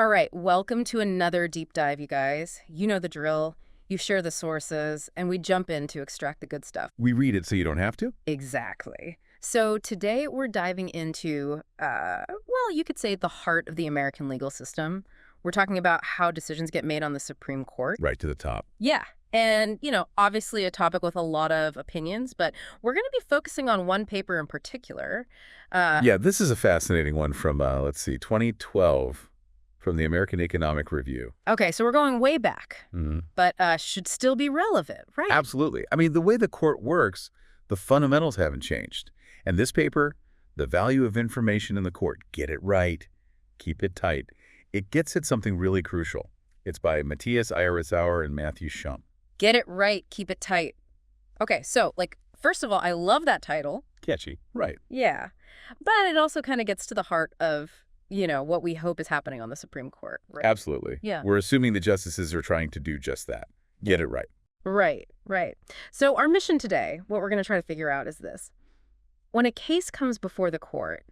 All right, welcome to another deep dive, you guys. You know the drill. You share the sources, and we jump in to extract the good stuff. We read it so you don't have to? Exactly. So today we're diving into, well, you could say the heart of the American legal system. We're talking about how decisions get made on the Supreme Court. Right to the top. Yeah. And, obviously a topic with a lot of opinions, but we're going to be focusing on one paper in particular. Yeah, this is a fascinating one from, 2012 from the American Economic Review. Okay, so we're going way back, Mm-hmm. but should still be relevant, right? Absolutely. I mean, the way the court works, the fundamentals haven't changed. And this paper, The Value of Information in the Court, get it right, keep it tight. It gets at something really crucial. It's by Matias, Iaryczower, and Matthew Shum. Get it right, keep it tight. Okay, so, first of all, I love that title. Catchy. Right. Yeah. But it also kind of gets to the heart of, what we hope is happening on the Supreme Court. Right? Absolutely. Yeah. We're assuming the justices are trying to do just that. Get it right. Right, right. So our mission today, what we're going to try to figure out is this. When a case comes before the court,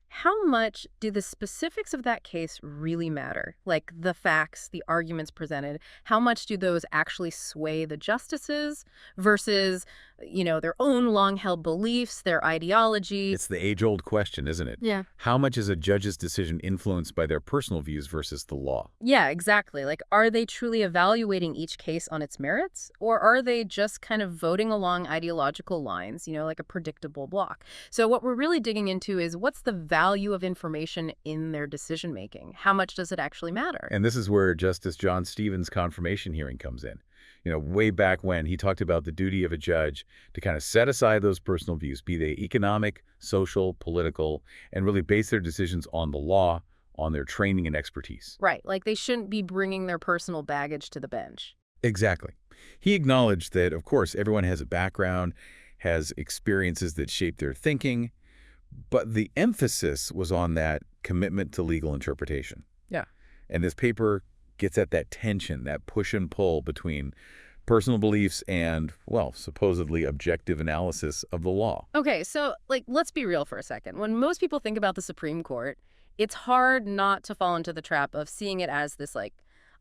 how much do the specifics of that case really matter? Like the facts, the arguments presented, how much do those actually sway the justices versus, their own long-held beliefs, their ideology? It's the age-old question, isn't it? Yeah. How much is a judge's decision influenced by their personal views versus the law? Yeah, exactly. Are they truly evaluating each case on its merits, or are they just kind of voting along ideological lines, like a predictable block? So what we're really digging into is what's the value of information in their decision-making? How much does it actually matter? And this is where Justice John Stevens' confirmation hearing comes in. Way back when, he talked about the duty of a judge to kind of set aside those personal views, be they economic, social, political, and really base their decisions on the law, on their training and expertise. Right, they shouldn't be bringing their personal baggage to the bench. Exactly. He acknowledged that, of course, everyone has a background, has experiences that shape their thinking, but the emphasis was on that commitment to legal interpretation. Yeah. And this paper gets at that tension, that push and pull between personal beliefs and, well, supposedly objective analysis of the law. Okay, so, let's be real for a second. When most people think about the Supreme Court, it's hard not to fall into the trap of seeing it as this,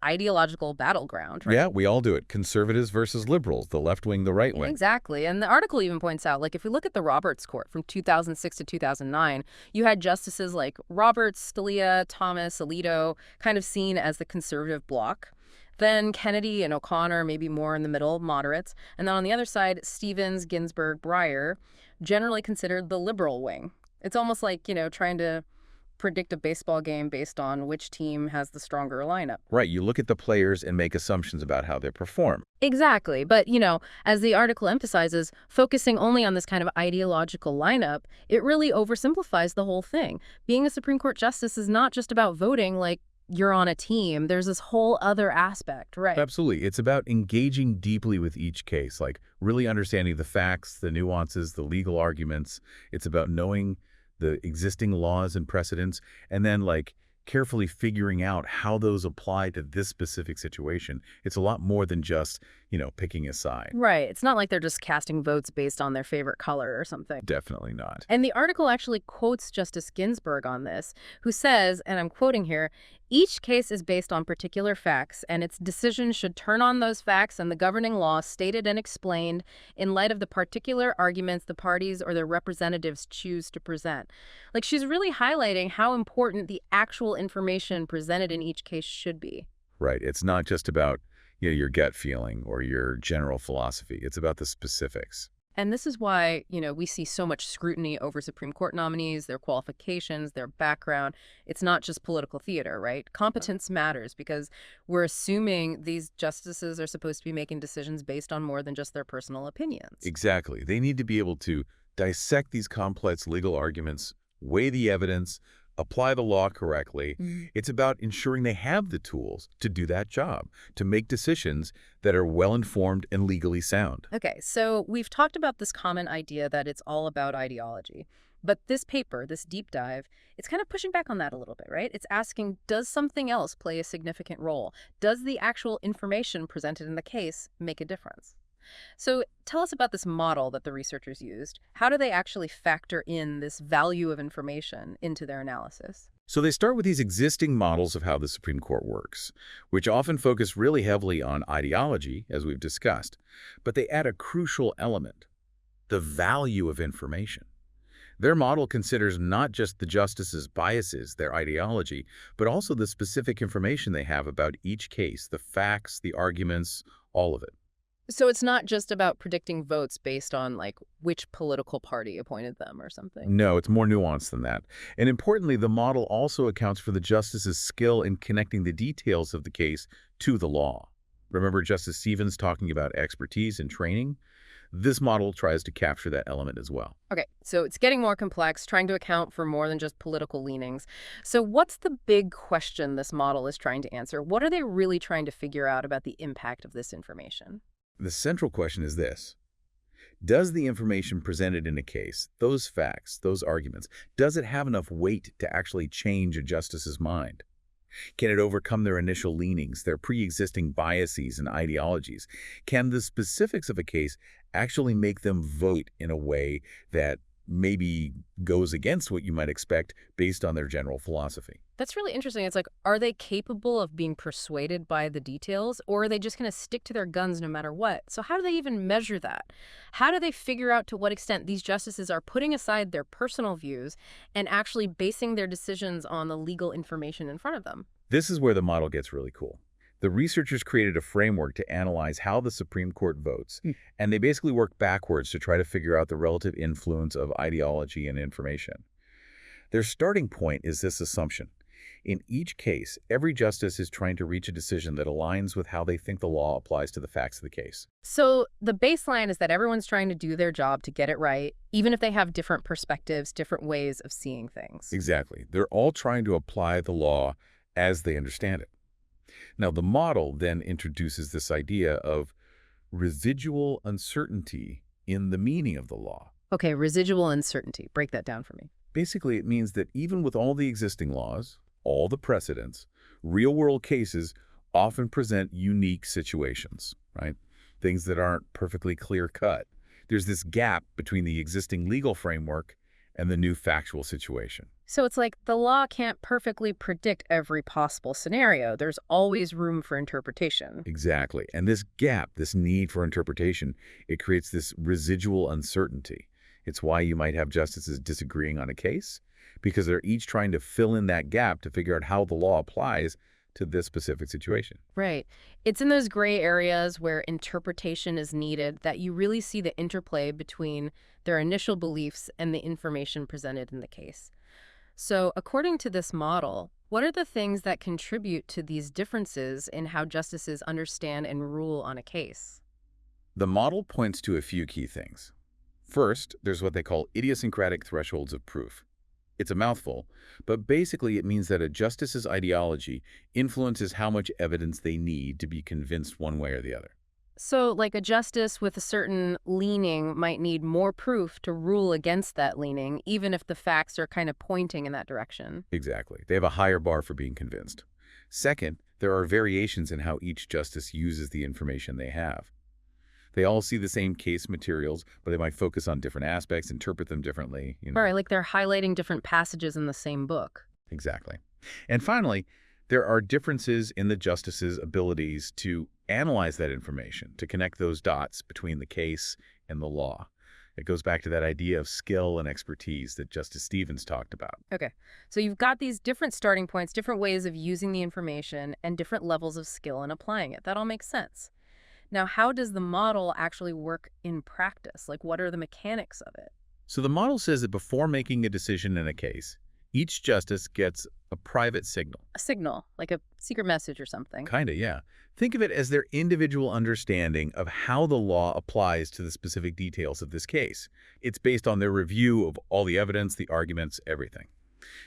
ideological battleground, right? Yeah, we all do it. Conservatives versus liberals, the left wing, the right wing. Exactly. And the article even points out, if we look at the Roberts Court from 2006 to 2009, you had justices like Roberts, Scalia, Thomas, Alito, kind of seen as the conservative bloc. Then Kennedy and O'Connor, maybe more in the middle, moderates. And then on the other side, Stevens, Ginsburg, Breyer, generally considered the liberal wing. It's almost like, trying to predict a baseball game based on which team has the stronger lineup. Right. You look at the players and make assumptions about how they perform. Exactly. But, as the article emphasizes, focusing only on this kind of ideological lineup, it really oversimplifies the whole thing. Being a Supreme Court justice is not just about voting you're on a team. There's this whole other aspect, right? Absolutely. It's about engaging deeply with each case, really understanding the facts, the nuances, the legal arguments. It's about knowing the existing laws and precedents, and then carefully figuring out how those apply to this specific situation. It's a lot more than just, picking a side. Right. It's not like they're just casting votes based on their favorite color or something. Definitely not. And the article actually quotes Justice Ginsburg on this, who says, and I'm quoting here, "Each case is based on particular facts, and its decision should turn on those facts and the governing law stated and explained in light of the particular arguments the parties or their representatives choose to present." She's really highlighting how important the actual information presented in each case should be. Right. It's not just about your gut feeling or your general philosophy. It's about the specifics. And this is why, we see so much scrutiny over Supreme Court nominees, their qualifications, their background. It's not just political theater, right? Competence matters because we're assuming these justices are supposed to be making decisions based on more than just their personal opinions. Exactly. They need to be able to dissect these complex legal arguments, weigh the evidence, apply the law correctly. It's about ensuring they have the tools to do that job, to make decisions that are well-informed and legally sound. Okay, so we've talked about this common idea that it's all about ideology. But this paper, this deep dive, it's kind of pushing back on that a little bit, right? It's asking, does something else play a significant role? Does the actual information presented in the case make a difference? So tell us about this model that the researchers used. How do they actually factor in this value of information into their analysis? So they start with these existing models of how the Supreme Court works, which often focus really heavily on ideology, as we've discussed. But they add a crucial element, the value of information. Their model considers not just the justices' biases, their ideology, but also the specific information they have about each case, the facts, the arguments, all of it. So it's not just about predicting votes based on, like, which political party appointed them or something. No, it's more nuanced than that. And importantly, the model also accounts for the justice's skill in connecting the details of the case to the law. Remember Justice Stevens talking about expertise and training? This model tries to capture that element as well. Okay, so it's getting more complex, trying to account for more than just political leanings. So what's the big question this model is trying to answer? What are they really trying to figure out about the impact of this information? The central question is this. Does the information presented in a case, those facts, those arguments, does it have enough weight to actually change a justice's mind? Can it overcome their initial leanings, their pre-existing biases and ideologies? Can the specifics of a case actually make them vote in a way that maybe goes against what you might expect based on their general philosophy? That's really interesting. It's like, are they capable of being persuaded by the details, or are they just going to stick to their guns no matter what? So how do they even measure that? How do they figure out to what extent these justices are putting aside their personal views and actually basing their decisions on the legal information in front of them? This is where the model gets really cool. The researchers created a framework to analyze how the Supreme Court votes, and they basically work backwards to try to figure out the relative influence of ideology and information. Their starting point is this assumption. In each case, every justice is trying to reach a decision that aligns with how they think the law applies to the facts of the case. So the baseline is that everyone's trying to do their job to get it right, even if they have different perspectives, different ways of seeing things. Exactly. They're all trying to apply the law as they understand it. Now, the model then introduces this idea of residual uncertainty in the meaning of the law. Okay, residual uncertainty. Break that down for me. Basically, it means that even with all the existing laws, all the precedents, real-world cases often present unique situations, right? Things that aren't perfectly clear-cut. There's this gap between the existing legal framework and the new factual situation. So it's like the law can't perfectly predict every possible scenario. There's always room for interpretation. Exactly. And this gap, this need for interpretation, it creates this residual uncertainty. It's why you might have justices disagreeing on a case, because they're each trying to fill in that gap to figure out how the law applies to this specific situation. Right. It's in those gray areas where interpretation is needed that you really see the interplay between their initial beliefs and the information presented in the case. So according to this model, what are the things that contribute to these differences in how justices understand and rule on a case? The model points to a few key things. First, there's what they call idiosyncratic thresholds of proof. It's a mouthful, but basically it means that a justice's ideology influences how much evidence they need to be convinced one way or the other. So, like a justice with a certain leaning might need more proof to rule against that leaning, even if the facts are kind of pointing in that direction. Exactly. They have a higher bar for being convinced. Second, there are variations in how each justice uses the information they have. They all see the same case materials, but they might focus on different aspects, interpret them differently. Right, like they're highlighting different passages in the same book. Exactly. And finally, there are differences in the justice's abilities to analyze that information, to connect those dots between the case and the law. It goes back to that idea of skill and expertise that Justice Stevens talked about. Okay, so you've got these different starting points, different ways of using the information, and different levels of skill in applying it. That all makes sense. Now, how does the model actually work in practice? Like, what are the mechanics of it? So the model says that before making a decision in a case, each justice gets a private signal. A signal, like a secret message or something. Kinda, yeah. Think of it as their individual understanding of how the law applies to the specific details of this case. It's based on their review of all the evidence, the arguments, everything.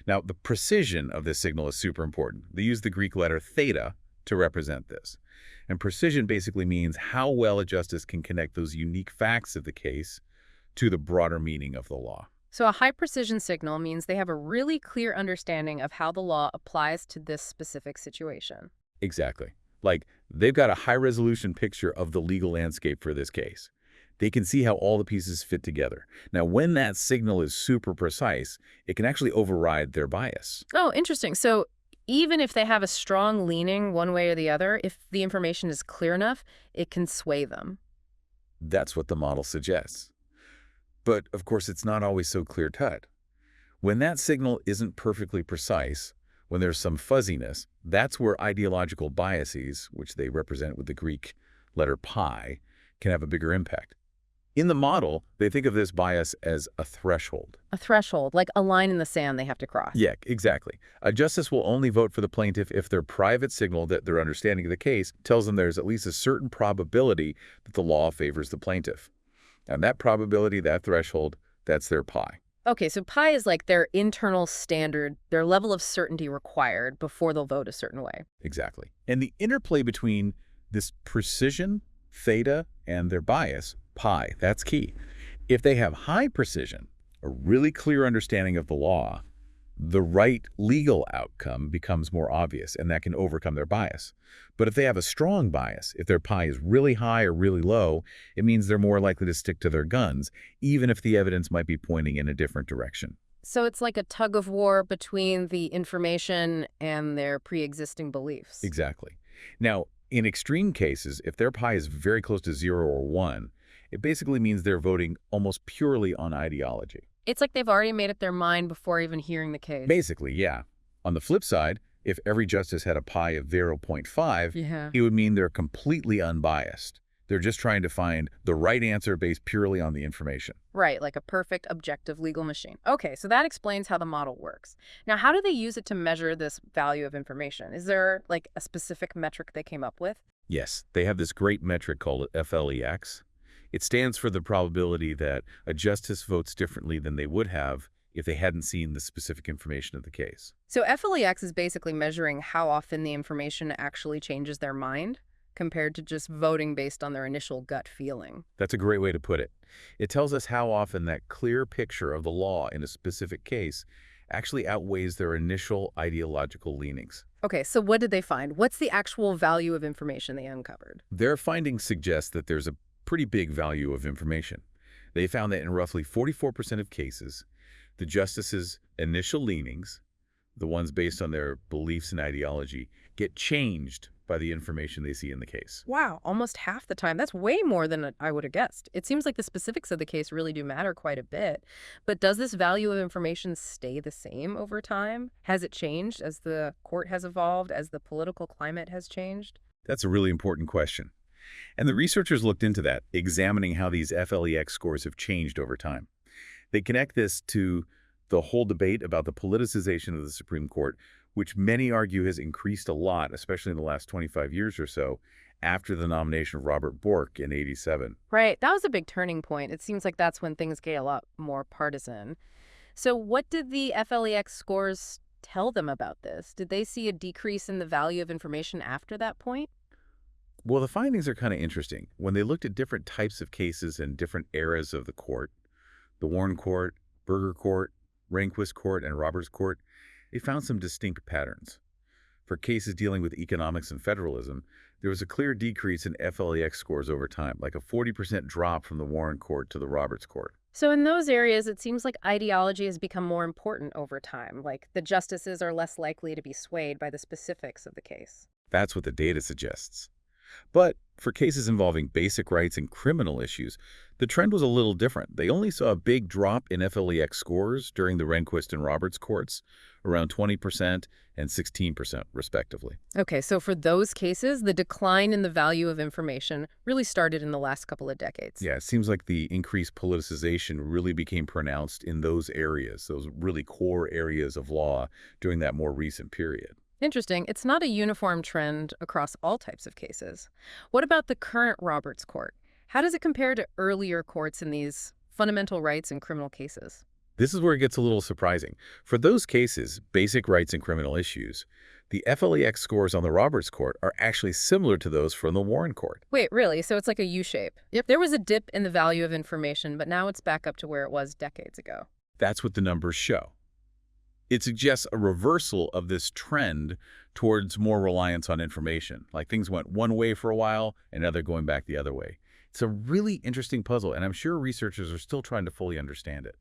Now, the precision of this signal is super important. They use the Greek letter theta to represent this. And precision basically means how well a justice can connect those unique facts of the case to the broader meaning of the law. So a high precision signal means they have a really clear understanding of how the law applies to this specific situation. Exactly. Like, they've got a high-resolution picture of the legal landscape for this case. They can see how all the pieces fit together. Now, when that signal is super precise, it can actually override their bias. Oh, interesting. So even if they have a strong leaning one way or the other, if the information is clear enough, it can sway them. That's what the model suggests. But, of course, it's not always so clear-cut. When that signal isn't perfectly precise, when there's some fuzziness, that's where ideological biases, which they represent with the Greek letter pi, can have a bigger impact. In the model, they think of this bias as a threshold. A threshold, like a line in the sand they have to cross. Yeah, exactly. A justice will only vote for the plaintiff if their private signal that their understanding of the case tells them there's at least a certain probability that the law favors the plaintiff. And that probability, that threshold, that's their pi. Okay, so pi is like their internal standard, their level of certainty required before they'll vote a certain way. Exactly. And the interplay between this precision, theta, and their bias, pi, that's key. If they have high precision, a really clear understanding of the law, the right legal outcome becomes more obvious, and that can overcome their bias. But if they have a strong bias, if their pi is really high or really low, it means they're more likely to stick to their guns, even if the evidence might be pointing in a different direction. So it's like a tug of war between the information and their pre-existing beliefs. Exactly. Now, in extreme cases, if their pi is very close to 0 or 1, it basically means they're voting almost purely on ideology. It's like they've already made up their mind before even hearing the case. Basically, yeah. On the flip side, if every justice had a pi of 0.5, Yeah. it would mean they're completely unbiased. They're just trying to find the right answer based purely on the information. Right, like a perfect objective legal machine. Okay, so that explains how the model works. Now, how do they use it to measure this value of information? Is there like a specific metric they came up with? Yes, they have this great metric called FLEX. It stands for the probability that a justice votes differently than they would have if they hadn't seen the specific information of the case. So FLEX is basically measuring how often the information actually changes their mind compared to just voting based on their initial gut feeling. That's a great way to put it. It tells us how often that clear picture of the law in a specific case actually outweighs their initial ideological leanings. Okay, so what did they find? What's the actual value of information they uncovered? Their findings suggest that there's a pretty big value of information. They found that in roughly 44% of cases, the justices' initial leanings, the ones based on their beliefs and ideology, get changed by the information they see in the case. Wow, almost half the time. That's way more than I would have guessed. It seems like the specifics of the case really do matter quite a bit. But does this value of information stay the same over time? Has it changed as the court has evolved, as the political climate has changed? That's a really important question. And the researchers looked into that, examining how these FLEX scores have changed over time. They connect this to the whole debate about the politicization of the Supreme Court, which many argue has increased a lot, especially in the last 25 years or so, after the nomination of Robert Bork in '87. Right, that was a big turning point. It seems like that's when things get a lot more partisan. So what did the FLEX scores tell them about this? Did they see a decrease in the value of information after that point? Well, the findings are kind of interesting. When they looked at different types of cases and different eras of the court, the Warren Court, Burger Court, Rehnquist Court, and Roberts Court, they found some distinct patterns. For cases dealing with economics and federalism, there was a clear decrease in FLEX scores over time, like a 40% drop from the Warren Court to the Roberts Court. So in those areas, it seems like ideology has become more important over time, like the justices are less likely to be swayed by the specifics of the case. That's what the data suggests. But for cases involving basic rights and criminal issues, the trend was a little different. They only saw a big drop in FLEX scores during the Rehnquist and Roberts courts, around 20% and 16% respectively. Okay, so for those cases, the decline in the value of information really started in the last couple of decades. Yeah, it seems like the increased politicization really became pronounced in those areas, those really core areas of law during that more recent period. Interesting. It's not a uniform trend across all types of cases. What about the current Roberts Court? How does it compare to earlier courts in these fundamental rights and criminal cases? This is where it gets a little surprising. For those cases, basic rights and criminal issues, the FLEX scores on the Roberts Court are actually similar to those from the Warren Court. Wait, really? So it's like a U-shape? Yep. There was a dip in the value of information, but now it's back up to where it was decades ago. That's what the numbers show. It suggests a reversal of this trend towards more reliance on information. Like things went one way for a while, and now they're going back the other way. It's a really interesting puzzle, and I'm sure researchers are still trying to fully understand it.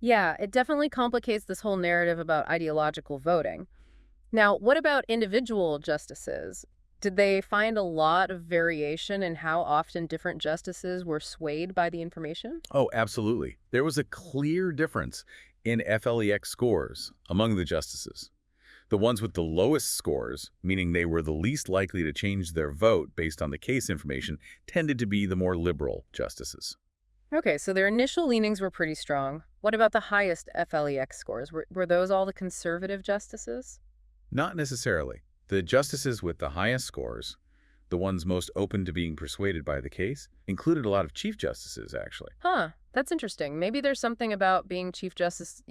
Yeah, it definitely complicates this whole narrative about ideological voting. Now, what about individual justices? Did they find a lot of variation in how often different justices were swayed by the information? Oh, absolutely. There was a clear difference in FLEX scores among the justices. The ones with the lowest scores, meaning they were the least likely to change their vote based on the case information, tended to be the more liberal justices. Okay, so their initial leanings were pretty strong. What about the highest FLEX scores? Were those all the conservative justices? Not necessarily. The justices with the highest scores, the ones most open to being persuaded by the case, included a lot of chief justices, actually. Huh, that's interesting. Maybe there's something about being Chief Justice,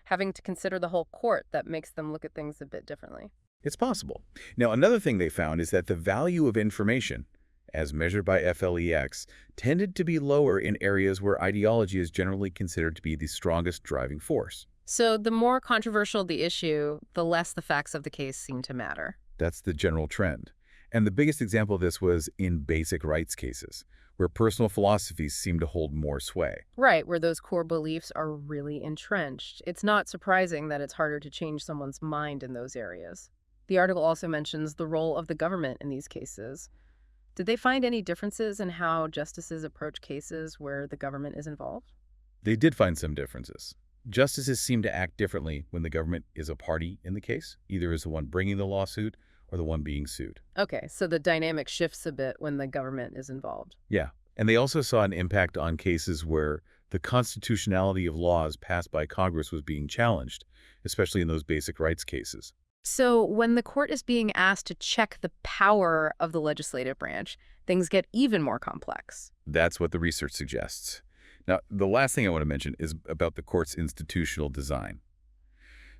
having to consider the whole court that makes them look at things a bit differently. It's possible. Now, another thing they found is that the value of information, as measured by FLEX, tended to be lower in areas where ideology is generally considered to be the strongest driving force. So the more controversial the issue, the less the facts of the case seem to matter. That's the general trend. And the biggest example of this was in basic rights cases, where personal philosophies seem to hold more sway. Right, where those core beliefs are really entrenched. It's not surprising that it's harder to change someone's mind in those areas. The article also mentions the role of the government in these cases. Did they find any differences in how justices approach cases where the government is involved? They did find some differences. Justices seem to act differently when the government is a party in the case, either as the one bringing the lawsuit or the one being sued. Okay, so the dynamic shifts a bit when the government is involved. Yeah, and they also saw an impact on cases where the constitutionality of laws passed by Congress was being challenged, especially in those basic rights cases. So when the court is being asked to check the power of the legislative branch, things get even more complex. That's what the research suggests. Now, the last thing I want to mention is about the court's institutional design.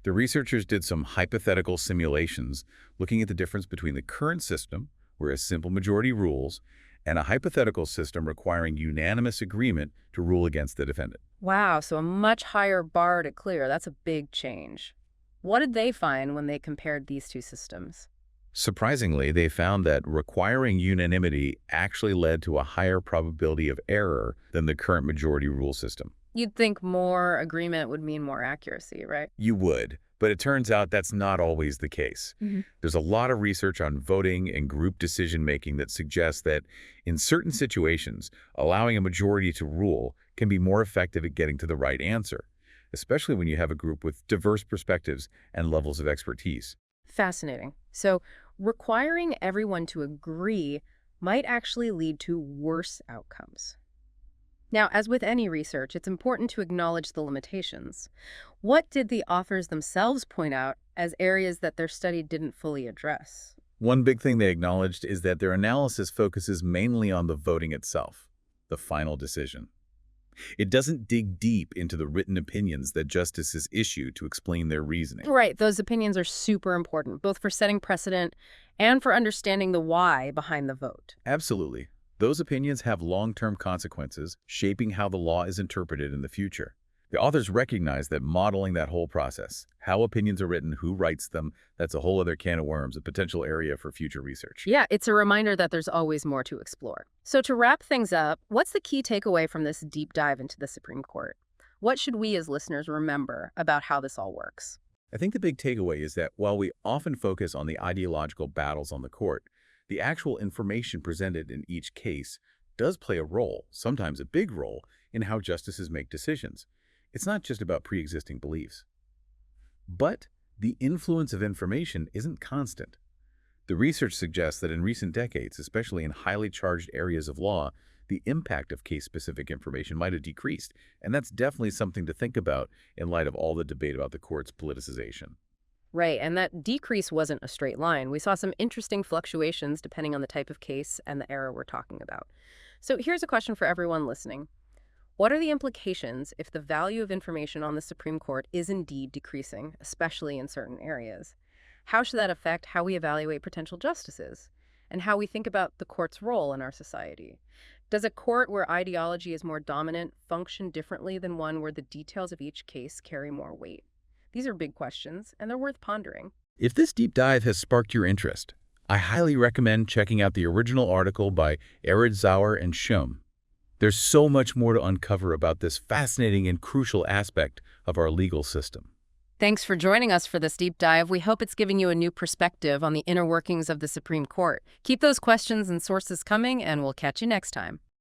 The researchers did some hypothetical simulations looking at the difference between the current system, where a simple majority rules, and a hypothetical system requiring unanimous agreement to rule against the defendant. Wow, so a much higher bar to clear. That's a big change. What did they find when they compared these two systems? Surprisingly, they found that requiring unanimity actually led to a higher probability of error than the current majority rule system. You'd think more agreement would mean more accuracy, right? You would, but it turns out that's not always the case. There's a lot of research on voting and group decision-making that suggests that in certain situations, allowing a majority to rule can be more effective at getting to the right answer, especially when you have a group with diverse perspectives and levels of expertise. Fascinating. So requiring everyone to agree might actually lead to worse outcomes. Now, as with any research, it's important to acknowledge the limitations. What did the authors themselves point out as areas that their study didn't fully address? One big thing they acknowledged is that their analysis focuses mainly on the voting itself, the final decision. It doesn't dig deep into the written opinions that justices issue to explain their reasoning. Right, those opinions are super important, both for setting precedent and for understanding the why behind the vote. Absolutely. Those opinions have long-term consequences, shaping how the law is interpreted in the future. The authors recognize that modeling that whole process, how opinions are written, who writes them, that's a whole other can of worms, a potential area for future research. Yeah, it's a reminder that there's always more to explore. So to wrap things up, what's the key takeaway from this deep dive into the Supreme Court? What should we as listeners remember about how this all works? I think the big takeaway is that while we often focus on the ideological battles on the court, the actual information presented in each case does play a role, sometimes a big role, in how justices make decisions. It's not just about pre-existing beliefs. But the influence of information isn't constant. The research suggests that in recent decades, especially in highly charged areas of law, the impact of case-specific information might have decreased, and that's definitely something to think about in light of all the debate about the court's politicization. Right, and that decrease wasn't a straight line. We saw some interesting fluctuations depending on the type of case and the era we're talking about. So here's a question for everyone listening. What are the implications if the value of information on the Supreme Court is indeed decreasing, especially in certain areas? How should that affect how we evaluate potential justices and how we think about the court's role in our society? Does a court where ideology is more dominant function differently than one where the details of each case carry more weight? These are big questions, and they're worth pondering. If this deep dive has sparked your interest, I highly recommend checking out the original article by Iaryczower and Shum. There's so much more to uncover about this fascinating and crucial aspect of our legal system. Thanks for joining us for this deep dive. We hope it's giving you a new perspective on the inner workings of the Supreme Court. Keep those questions and sources coming, and we'll catch you next time.